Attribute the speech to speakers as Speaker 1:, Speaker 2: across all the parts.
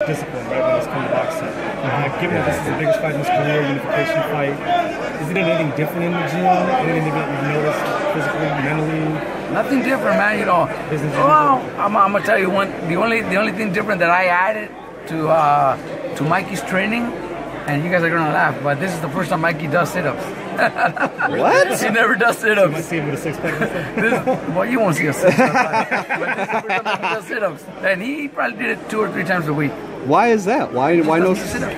Speaker 1: discipline, right, when it's come to boxing. Given that this is the biggest fight in his career, unification fight, is it anything different in the gym? Anything that you've noticed physically, mentally?
Speaker 2: Nothing different, man. You know. Well, I'm gonna tell you one. The only thing different that I added to Mikey's training, and you guys are gonna laugh, but this is the first time Mikey does sit-ups.
Speaker 3: What?
Speaker 2: He never does sit-ups.
Speaker 1: You might see him with a six-pack.
Speaker 2: Well, you won't see a sit-up. But this is the first time he does sit-ups, and he probably did it 2 or 3 times a week.
Speaker 3: Why is that? Why no
Speaker 2: sit-up?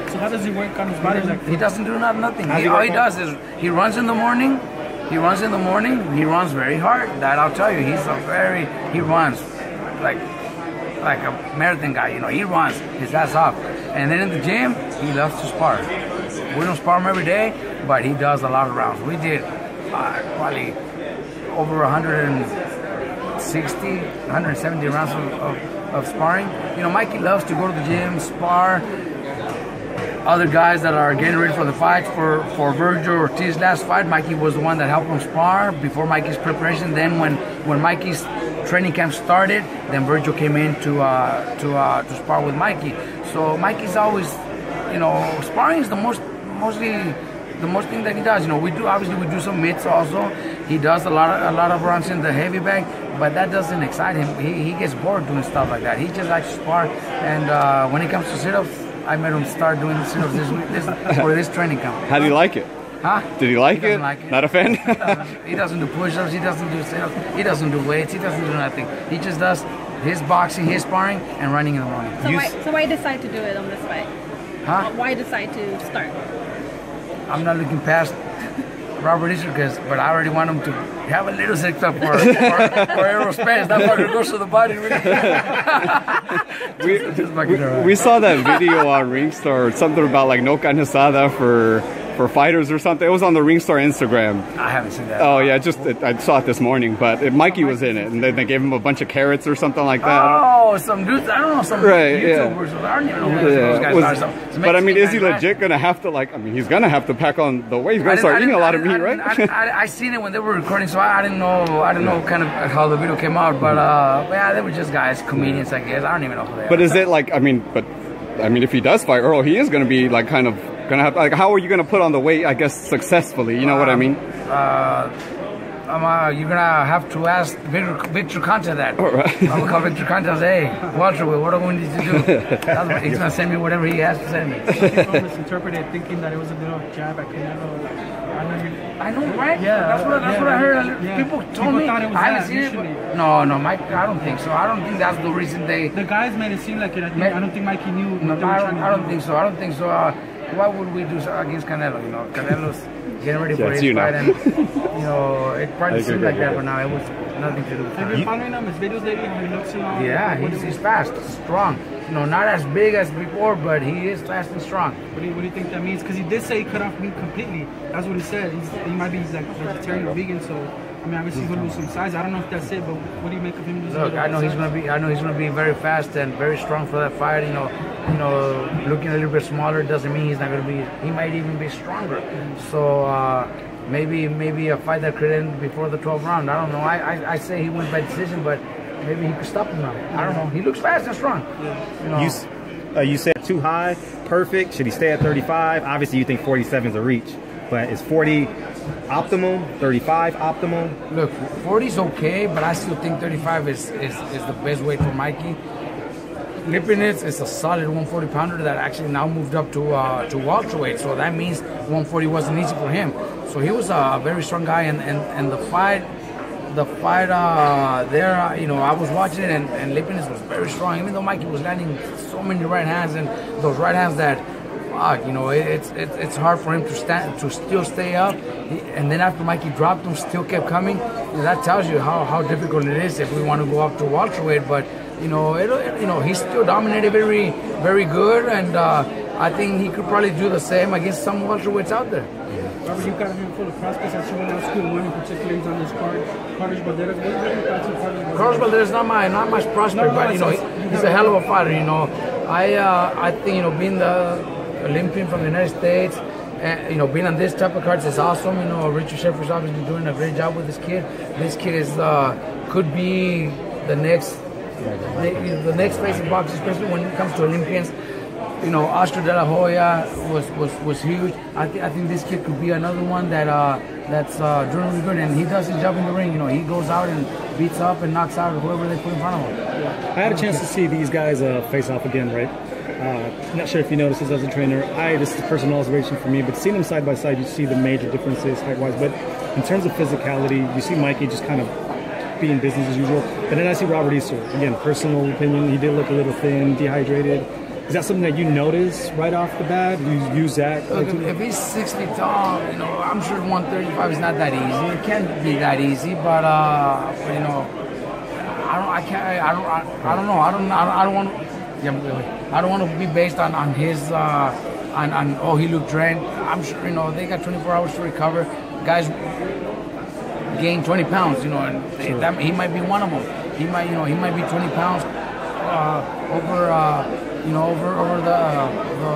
Speaker 1: So how does he work on his body?
Speaker 2: He doesn't do nothing. All he does is he runs in the morning. He runs very hard. That I'll tell you. He runs like a marathon guy. You know, he runs his ass off. And then in the gym, he loves to spar. We don't spar him every day, but he does a lot of rounds. We did probably over 160, 170 rounds of sparring. You know, Mikey loves to go to the gym, spar. Other guys that are getting ready for the fight, for Virgil Ortiz's last fight, Mikey was the one that helped him spar before Mikey's preparation. Then when Mikey's training camp started, then Virgil came in to spar with Mikey. So Mikey's always, you know, sparring is the most thing that he does. You know, we do some mitts also. He does a lot of runs in the heavy bag, but that doesn't excite him. He gets bored doing stuff like that. He just likes to spar. And when it comes to sit-ups, I made him start doing sit-ups for this training camp.
Speaker 3: How do you like it?
Speaker 2: Huh?
Speaker 3: Did he like it?
Speaker 2: Like it?
Speaker 3: Not a fan?
Speaker 2: He doesn't do push-ups. He doesn't do sit-ups. He doesn't do weights. He doesn't do nothing. He just does his boxing, his sparring, and running in the morning.
Speaker 4: So why decide to do it on this fight?
Speaker 2: Huh?
Speaker 4: Why decide to start?
Speaker 2: I'm not looking past Robert Easter, but I already want him to have a little six-pack for aerospace. That fucker goes to the body really.
Speaker 3: we saw that video on Ringstar, something about like no carne asada for fighters or something. It was on the Ringstar Instagram.
Speaker 2: I haven't seen that.
Speaker 3: Oh yeah, I saw it this morning, but Mikey was in it, and they gave him a bunch of carrots or something like that.
Speaker 2: Oh, some dudes, I don't know, some YouTubers. Yeah. I don't even know who those guys are.
Speaker 3: But I mean, is he legit gonna have to he's gonna have to pack on the weight. He's gonna start eating a lot of meat, right?
Speaker 2: I seen it when they were recording, so I didn't know kind of how the video came out, but yeah, they were just guys, comedians, I guess. I don't even know who they are.
Speaker 3: But is it like, I mean, if he does fight Earl, he is gonna be like kind of gonna have, like, how are you gonna put on the weight, I guess, successfully? You know what I mean?
Speaker 2: You're gonna have to ask Victor Conte that.
Speaker 3: All right.
Speaker 2: I'm gonna call Victor Conte and say, hey, Walter, what do we need to do? He's gonna send me whatever he has to send me.
Speaker 1: People misinterpreted thinking that it was a little jab at Canelo.
Speaker 2: I know, right?
Speaker 1: Yeah,
Speaker 2: that's what I heard.
Speaker 1: Yeah.
Speaker 2: People told me.
Speaker 1: Thought it was
Speaker 2: I haven't seen it. No, Mike. I don't think so. I don't think that's the reason they.
Speaker 1: The guys made it seem like it. I don't think Mikey knew.
Speaker 2: No, I don't think so. Why would we do against Canelo? You know, Canelo's getting ready for his fight, and you know, it probably seemed like that, but now it was nothing to do with
Speaker 1: Have you following him? His videos lately? How he looks and all?
Speaker 2: Yeah, he's fast, strong. You know, not as big as before, but he is fast and strong.
Speaker 1: What do you think that means? Because he did say he cut off meat completely. That's what he said. He might be like vegetarian or vegan, so I mean, obviously he's gonna lose some size. I don't know if that's it, but what do you make of him losing?
Speaker 2: Look, I know he's gonna be very fast and very strong for that fight. You know, looking a little bit smaller doesn't mean he's not gonna be. He might even be stronger. So maybe a fight that could end before the 12th round. I don't know. I say he wins by decision, but maybe he could stop him now. I don't know. He looks fast and strong. You know.
Speaker 5: You said too high, perfect. Should he stay at 35? Obviously, you think 47 is a reach, but is 40 optimal? 35 optimal?
Speaker 2: Look, 40 is okay, but I still think 35 is the best weight for Mikey. Lipinets is a solid 140 pounder that actually now moved up to welterweight, so that means 140 wasn't easy for him. So he was a very strong guy, and the fight there, you know, I was watching it, and Lipinets was very strong, even though Mikey was landing so many right hands, and those right hands that, you know, it's hard for him to still stay up, and then after Mikey dropped him, still kept coming. That tells you how difficult it is if we want to go up to welterweight, but you know, he still dominated very, very good, and I think he could probably do the same against some welterweights out there.
Speaker 1: Robert, you've got a handful of prospects that you went out school. One in particular is on this card, Carlos Balderas. What are your thoughts on Carlos Balderas?
Speaker 2: Carlos Balderas not much prospect, but you know, he's a hell of a fighter. You know, I think, you know, being the Olympian from the United States, and, you know, being on this type of cards is awesome. You know, Richard Sheffer's obviously doing a great job with this kid. This kid is could be the next The next phase of boxing, especially when it comes to Olympians, you know, Oscar De La Hoya was huge. I think this kid could be another one that's doing really good, and he does his job in the ring. You know, he goes out and beats up and knocks out whoever they put in front of him.
Speaker 1: I had a chance to see these guys face off again, right? Not sure if you noticed this as a trainer. This is personal observation for me, but seeing them side by side, you see the major differences height-wise. But in terms of physicality, you see Mikey just kind of being business as usual. But then I see Robert Easter. Again, personal opinion, he did look a little thin, dehydrated. Is that something that you notice right off the bat? You use that?
Speaker 2: Look, if he's 6 feet tall, you know, I'm sure 135 is not that easy. It can't be that easy, but you know, I don't know. I don't want. Yeah, I don't want to be based on his oh, he looked drained. I'm sure, you know, they got 24 hours to recover. Guys gain 20 pounds, you know, and he might be one of them. He might be 20 pounds over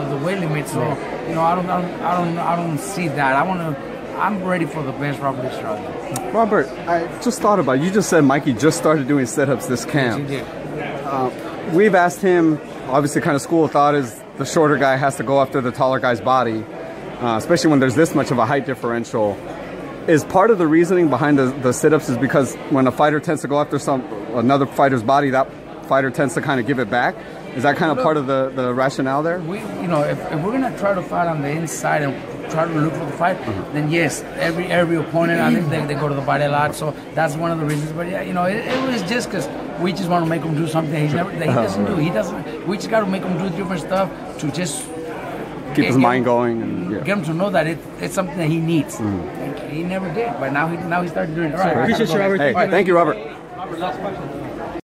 Speaker 2: the weight limit. So, you know, I don't see that. I'm ready for the best Robert Estrada.
Speaker 3: Robert, I just thought about it. You just said Mikey just started doing sit-ups this camp.
Speaker 2: Yes, he did.
Speaker 3: We've asked him, obviously kind of school of thought is the shorter guy has to go after the taller guy's body, especially when there's this much of a height differential. Is part of the reasoning behind the sit-ups is because when a fighter tends to go after another fighter's body, that fighter tends to kind of give it back? Is that kind of part of the rationale there?
Speaker 2: You know, if we're going to try to fight on the inside and try to look for the fight, then yes, every opponent, I think they go to the body a lot, so that's one of the reasons. But yeah, you know, it was just because we just want to make him do something that he doesn't do. We just got to make him do different stuff to just
Speaker 3: keep his mind going and
Speaker 2: get him to know that it's something that he needs. He never did, but now he started doing it. All right,
Speaker 1: Appreciate you, Robert.
Speaker 3: Hey, thank you, Robert.
Speaker 2: Robert, last question.